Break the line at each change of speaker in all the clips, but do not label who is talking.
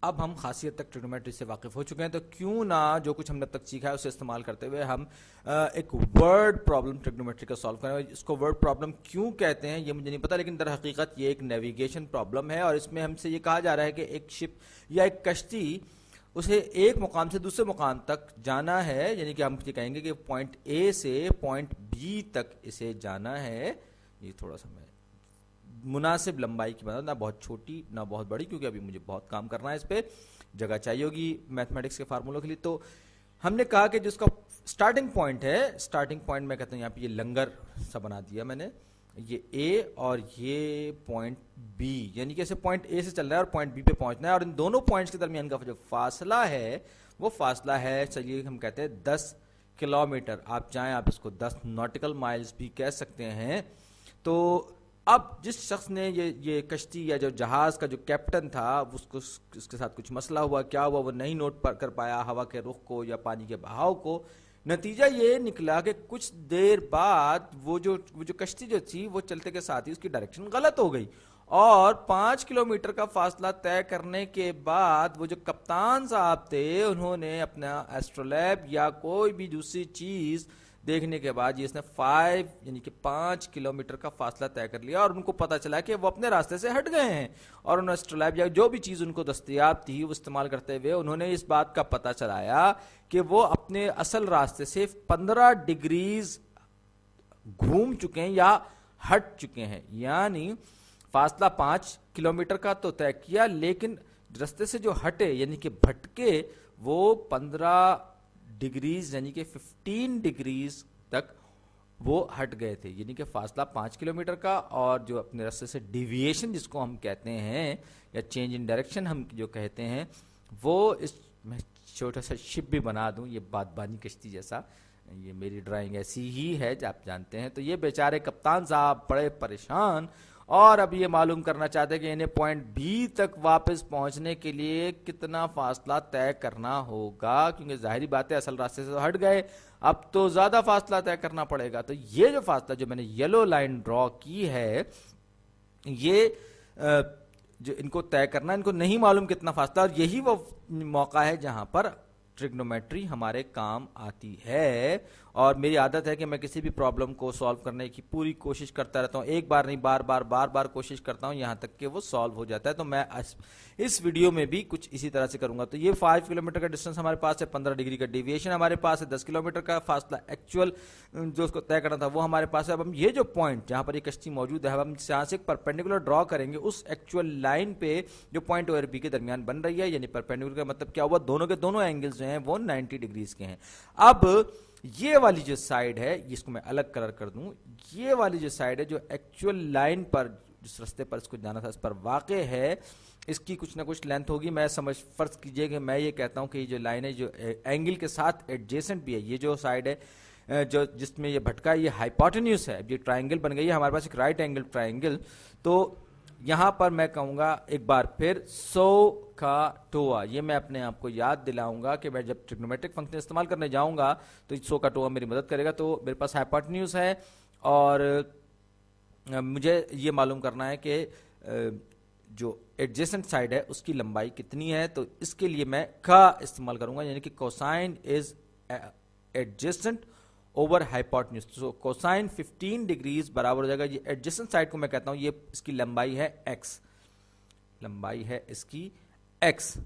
अब हम खासी हद तक ट्रिग्नोमेट्री से वाकिफ हो चुके हैं, तो क्यों ना जो कुछ हमने अब तक सीखा है उसे इस्तेमाल करते हुए हम एक वर्ड प्रॉब्लम ट्रिग्नोमेट्री का सॉल्व करें। इसको वर्ड प्रॉब्लम क्यों कहते हैं ये मुझे नहीं पता, लेकिन दर हकीकत ये एक नेविगेशन प्रॉब्लम है और इसमें हमसे ये कहा जा रहा है कि एक शिप या एक कश्ती उसे एक मुकाम से दूसरे मुकाम तक जाना है, यानी कि हम ये कहेंगे कि पॉइंट ए से पॉइंट बी तक इसे जाना है। ये थोड़ा सा मैं मुनासिब लंबाई की बता, ना बहुत छोटी ना बहुत बड़ी, क्योंकि अभी मुझे बहुत काम करना है इस पे, जगह चाहिए होगी मैथमेटिक्स के फार्मूलों के लिए। तो हमने कहा कि जिसका स्टार्टिंग पॉइंट है, स्टार्टिंग पॉइंट मैं कहता हूँ यहाँ पे ये लंगर सा बना दिया मैंने, ये ए और ये पॉइंट बी, यानी कि ऐसे पॉइंट ए से चल रहा है और पॉइंट बी पे पहुंचना है, और इन दोनों पॉइंट्स के दरमियान का जो फासला है वो फासला है, चलिए हम कहते हैं 10 किलोमीटर। आप चाहें आप इसको 10 नॉटिकल माइल्स भी कह सकते हैं। तो अब जिस शख्स ने ये कश्ती या जो जहाज का जो कैप्टन था उसको उसके साथ कुछ मसला हुआ, क्या हुआ वो नहीं नोट कर पाया हवा के रुख को या पानी के बहाव को। नतीजा ये निकला कि कुछ देर बाद वो जो कश्ती जो थी वो चलते के साथ ही उसकी डायरेक्शन गलत हो गई, और 5 किलोमीटर का फासला तय करने के बाद वो जो कप्तान साहब थे उन्होंने अपना एस्ट्रोलैब या कोई भी दूसरी चीज देखने के बाद ये इसने 5 यानी कि 5 किलोमीटर का फासला तय कर लिया, और उनको पता चला कि वो अपने रास्ते से हट गए हैं, और उन्होंने एस्ट्रोलैब या जो भी चीज उनको दस्तयाब थी वो इस्तेमाल करते हुए उन्होंने इस बात का पता चलाया कि वो अपने असल रास्ते से 15 डिग्रीज घूम चुके हैं या हट चुके हैं। यानी फासला 5 किलोमीटर का तो तय किया, लेकिन रास्ते से जो हटे यानी कि भटके वो 15 डिग्रीज यानी कि 15 डिग्रीज तक वो हट गए थे, यानी कि फासला 5 किलोमीटर का, और जो अपने रास्ते से डिविएशन जिसको हम कहते हैं या चेंज इन डायरेक्शन हम जो कहते हैं वो इस, मैं छोटा सा शिप भी बना दूं ये बादबानी कश्ती जैसा, ये मेरी ड्राइंग ऐसी ही है जो आप जानते हैं। तो ये बेचारे कप्तान साहब बड़े परेशान, और अब ये मालूम करना चाहते हैं कि इन्हें पॉइंट बी तक वापस पहुंचने के लिए कितना फासला तय करना होगा, क्योंकि जाहिर बात है असल रास्ते से तो हट गए, अब तो ज्यादा फासला तय करना पड़ेगा। तो ये जो फासला जो मैंने येलो लाइन ड्रॉ की है, ये जो इनको तय करना, इनको नहीं मालूम कितना फासला, और यही वो मौका है जहां पर ट्रिग्नोमेट्री हमारे काम आती है। और मेरी आदत है कि मैं किसी भी प्रॉब्लम को सॉल्व करने की पूरी कोशिश करता रहता हूँ, एक बार नहीं बार बार कोशिश करता हूँ यहां तक कि वो सॉल्व हो जाता है। तो मैं इस वीडियो में भी कुछ इसी तरह से करूंगा। तो ये 5 किलोमीटर का डिस्टेंस हमारे पास है, 15 डिग्री का डेविएशन हमारे पास है, 10 किलोमीटर का फासला एक्चुअल जो उसको तय करना था वो हमारे पास है। अब हम ये जो पॉइंट जहां पर ये कश्ती मौजूद है, हम जहां से एक परपेंडिकुलर ड्रॉ करेंगे उस एक्चुअल लाइन पे जो पॉइंट ओ और बी के दरमियान बन रही है, यानी परपेंडिकुलर का मतलब क्या हुआ, दोनों के दोनों एंगल्स जो हैं वो 90 डिग्रीज के हैं। अब ये वाली जो साइड है इसको मैं अलग कलर कर दूं, ये वाली जो साइड है जो एक्चुअल लाइन पर जिस रास्ते पर इसको जाना था इस पर वाक़े है, इसकी कुछ ना कुछ लेंथ होगी। मैं फर्ज कीजिए कि मैं ये कहता हूं कि ये जो लाइन है जो एंगल के साथ एडजेसेंट भी है, ये जो साइड है जो जिसमें ये भटका ये हाइपोटेन्यूज है, ये ट्राइंगल बन गई है हमारे पास एक राइट एंगल ट्राइंगल। तो यहां पर मैं कहूंगा एक बार फिर 100 का टोआ, ये मैं अपने आप को याद दिलाऊंगा कि मैं जब ट्रिग्नोमेट्रिक फंक्शन इस्तेमाल करने जाऊंगा तो 100 का टोआ मेरी मदद करेगा। तो मेरे पास हाइपोटेन्यूज है और मुझे ये मालूम करना है कि जो एडजेसेंट साइड है उसकी लंबाई कितनी है। तो इसके लिए मैं का इस्तेमाल करूंगा, यानी कि cosine is adjacent over hypotenuse. तो कोसाइन 15 डिग्रीज बराबर हो जाएगा, ये एडजेसेंट साइड को मैं कहता हूं ये इसकी लंबाई है x, लंबाई है इसकी x,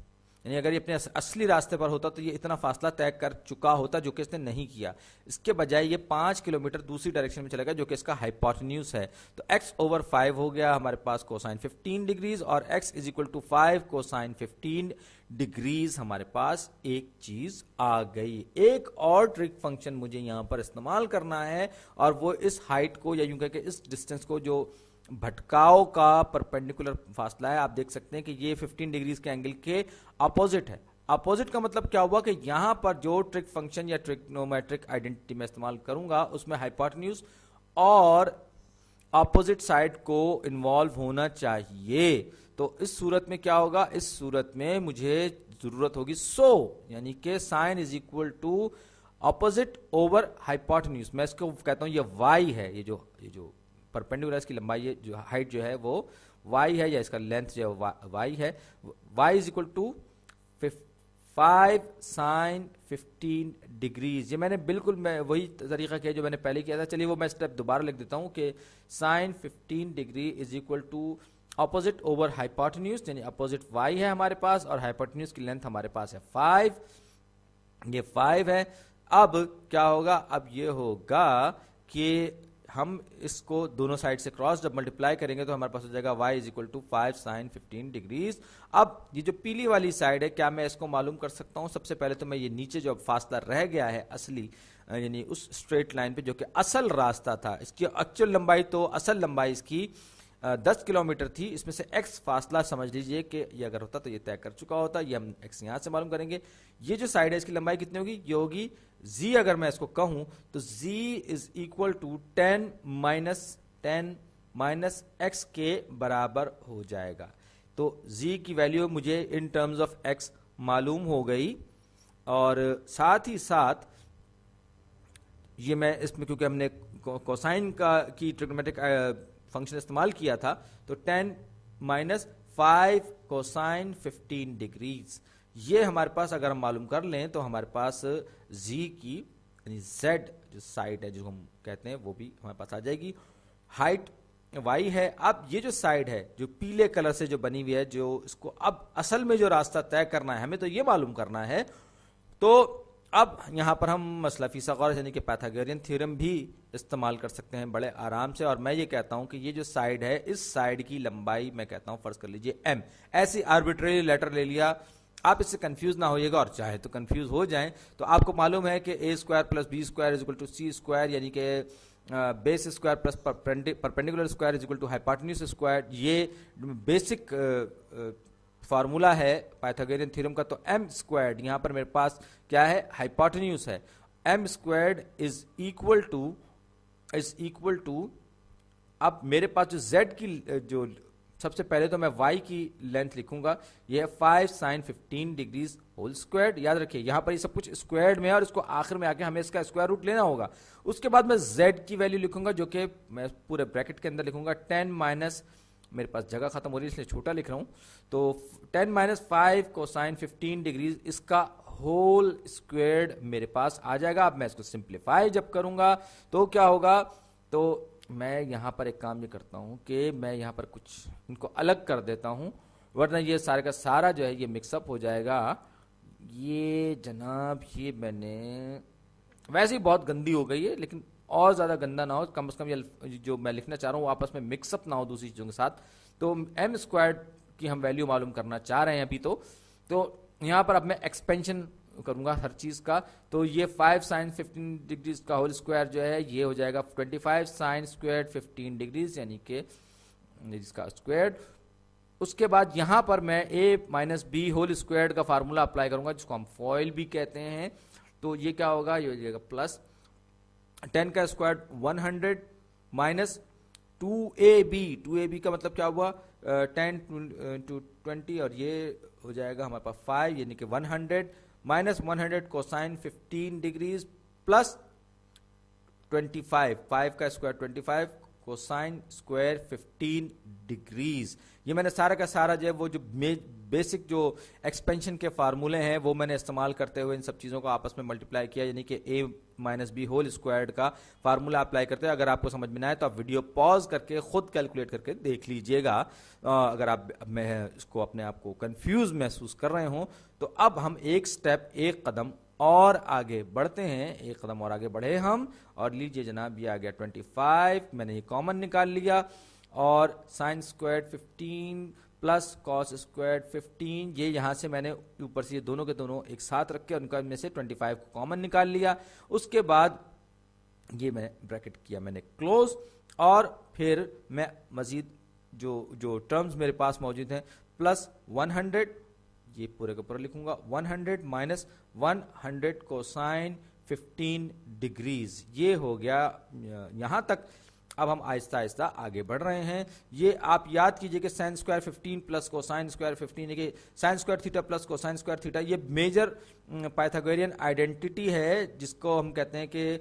यानी अगर ये अपने असली रास्ते पर होता तो ये इतना फासला तय कर चुका होता, जो कि इसने नहीं किया। इसके बजाय ये 5 किलोमीटर दूसरी डायरेक्शन में चलेगा जो कि इसका हाइपोटेन्यूज है। तो x ओवर 5 हो गया हमारे पास कोसाइन 15 डिग्रीज, और x is equal to 5 cosine 15 degrees हमारे पास एक चीज आ गई। एक और ट्रिक फंक्शन मुझे यहां पर इस्तेमाल करना है, और वो इस हाइट को या यूं कह के इस डिस्टेंस को जो भटकाव का परपेंडिकुलर फासला है, आप देख सकते हैं कि ये 15 डिग्रीज के एंगल के अपोजिट है। अपोजिट का मतलब क्या हुआ कि यहां पर जो ट्रिक फंक्शन या ट्रिग्नोमेट्रिक आइडेंटिटी में इस्तेमाल करूंगा उसमें हाइपोटेन्यूज और अपोजिट साइड को इन्वॉल्व होना चाहिए। तो इस सूरत में क्या होगा, इस सूरत में मुझे जरूरत होगी 100, यानी कि sine is equal to opposite over hypotenuse. मैं इसको कहता हूं ये y है, ये जो परपेंडिकुलर की लंबाई है, जो हाइट जो है वो y है या इसका लेंथ जो है y है, y is equal to 5 sine 15 degrees. ये मैंने बिल्कुल मैं वही तरीका किया जो मैंने पहले किया था। चलिए वो मैं स्टेप दोबारा लिख देता हूं कि sine 15 degree is equal to opposite over hypotenuse, यानी अपोजिट y है हमारे पास और हाइपोटेन्यूज की लेंथ हमारे पास है 5, ये 5 है। अब क्या होगा, अब ये होगा कि हम इसको दोनों साइड से क्रॉस जब मल्टीप्लाई करेंगे तो हमारे पास हो जाएगा y is equal to 5 sine 15 degrees. अब ये जो पीली वाली साइड है, क्या मैं इसको मालूम कर सकता हूं? सबसे पहले तो मैं ये नीचे जो फासला रह गया है असली, यानी उस स्ट्रेट लाइन पे जो कि असल रास्ता था, इसकी एक्चुअल लंबाई तो असल लंबाई इसकी 10 किलोमीटर थी, इसमें से x फासला समझ लीजिए कि ये अगर होता तो ये तय कर चुका होता, ये हम x यहां से मालूम करेंगे। ये जो साइड है इसकी लंबाई कितनी होगी, ये होगी z, अगर मैं इसको कहूं तो z is equal to 10 minus x के बराबर हो जाएगा। तो z की वैल्यू मुझे इन टर्म्स ऑफ x मालूम हो गई, और साथ ही साथ ये मैं इसमें क्योंकि हमने कोसाइन की ट्रिग्नोमेट्रिक फंक्शन इस्तेमाल किया था, तो 10 माइनस 5 कोसाइन 15 डिग्रीज, ये हमारे पास अगर हम मालूम कर लें तो हमारे पास z की यानी z जो साइड है जो हम कहते हैं वो भी हमारे पास आ जाएगी। हाइट y है। अब ये जो साइड है जो पीले कलर से जो बनी हुई है, जो इसको अब असल में जो रास्ता तय करना है हमें तो ये मालूम करना है, तो अब यहां पर हम मसला फिसागोरस यानी कि पाइथागोरियन थ्योरम भी इस्तेमाल कर सकते हैं बड़े आराम से। और मैं ये कहता हूं कि ये जो साइड है, इस साइड की लंबाई मैं कहता हूं फर्ज कर लीजिए m, ऐसी आर्बिट्रेरी लेटर ले लिया, आप इससे कंफ्यूज ना होइएगा, और चाहे तो कंफ्यूज हो जाएं तो आपको मालूम है कि a square plus B square is equal to C square, यानी कि base square plus perpendicular square is equal to hypotenuse square, ये बेसिक फार्मूला है पाइथागोरियन थ्योरम का। तो m स्क्वायर्ड यहां पर मेरे पास क्या है, हाइपोटेन्यूज है, m squared is equal to अब मेरे पास जो z की जो सबसे पहले तो मैं y की लेंथ लिखूंगा, ये है 5 साइन 15 डिग्रीज होल स्क्वायर्ड। याद रखिए यहां पर ये सब कुछ स्क्वायर्ड में है और इसको आखिर में आके हमें इसका स्क्वायर रूट लेना होगा। उसके बाद मैं z की वैल्यू लिखूंगा जो कि मैं पूरे ब्रैकेट के अंदर लिखूंगा 10 माइनस, मेरे पास जगह खत्म हो रही है इसलिए छोटा लिख रहा हूं, तो 10 माइनस 5 कोसाइन 15 डिग्रीज, इसका होल स्क्वायर्ड मेरे पास आ जाएगा। अब मैं इसको सिंप्लीफाई जब करूंगा तो क्या होगा, तो मैं यहां पर एक काम ये करता हूं कि मैं यहां पर कुछ इनको अलग कर देता हूं, वरना ये सारे का सारा जो है ये मिक्सअप हो जाएगा। ये जनाब ये मैंने वैसे ही बहुत गंदी हो गई है, लेकिन और ज्यादा गंदा ना हो, कम से कम ये जो मैं लिखना चाह रहा हूँ आपस में मिक्सअप ना हो दूसरी चीजों के साथ। तो m स्क्वायर्ड की हम वैल्यू मालूम करना चाह रहे हैं अभी, तो यहां पर अब मैं एक्सपेंशन करूंगा हर चीज का, तो ये 5 साइन 15 डिग्रीज का होल स्क्वायर जो है ये हो जाएगा 25 साइन स्क्वायर 15 डिग्रीज, यानी कि इसका स्क्वायर। उसके बाद यहां पर मैं a minus B whole square का फार्मूला अप्लाई करूंगा जिसको हम फॉइल भी कहते हैं। तो ये क्या होगा, ये हो जाएगा प्लस 10 का स्क्वायर 100 माइनस 2ab का मतलब क्या हुआ 10 टू 20, और ये हो जाएगा हमारे पास 5 यानी कि 100 माइनस 100 कोसाइन 15 डिग्रीज प्लस 25, 5 का स्क्वायर 25 कोसाइन स्क्वायर 15 डिग्रीज। ये मैंने सारा का सारा जो है वो जो बेसिक जो एक्सपेंशन के फार्मूले हैं वो मैंने इस्तेमाल करते हुए इन सब चीज़ों को आपस में मल्टीप्लाई किया, यानी कि a minus B whole squared का फार्मूला अप्लाई करते हैं। अगर आपको समझ में ना आए तो आप वीडियो पॉज करके खुद कैलकुलेट करके देख लीजिएगा। अगर आप मैं इसको अपने आप को कंफ्यूज महसूस कर रहे हो तो अब हम एक स्टेप एक कदम और आगे बढ़ते हैं, एक कदम और आगे बढ़े हम, और लीजिए जनाब ये आ गया 25, मैंने ये कॉमन निकाल लिया, और sine square 15 plus cos square 15, ये यहां से मैंने ऊपर से ये दोनों के दोनों एक साथ रख के उनका में से 25 को कॉमन निकाल लिया। उसके बाद ये मैं ब्रैकेट किया मैंने क्लोज, और फिर मैं मजीद जो टर्म्स मेरे पास मौजूद हैं प्लस 100, ये पूरे का पूरा लिखूंगा 100 माइनस 100 कोसाइन 15 डिग्रीज, ये हो गया यहां तक। अब हम आहिस्ता आहिस्ता आगे बढ़ रहे हैं। ये आप याद कीजिए कि sine square 15 plus cosine square 15, ये sine square theta plus cosine square theta, ये मेजर पाइथागोरियन आइडेंटिटी है जिसको हम कहते हैं कि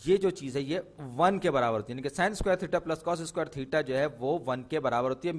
ये जो चीज है ये 1 के बराबर होती है, यानी कि sine square theta plus cos square theta जो है वो 1 के बराबर होती है।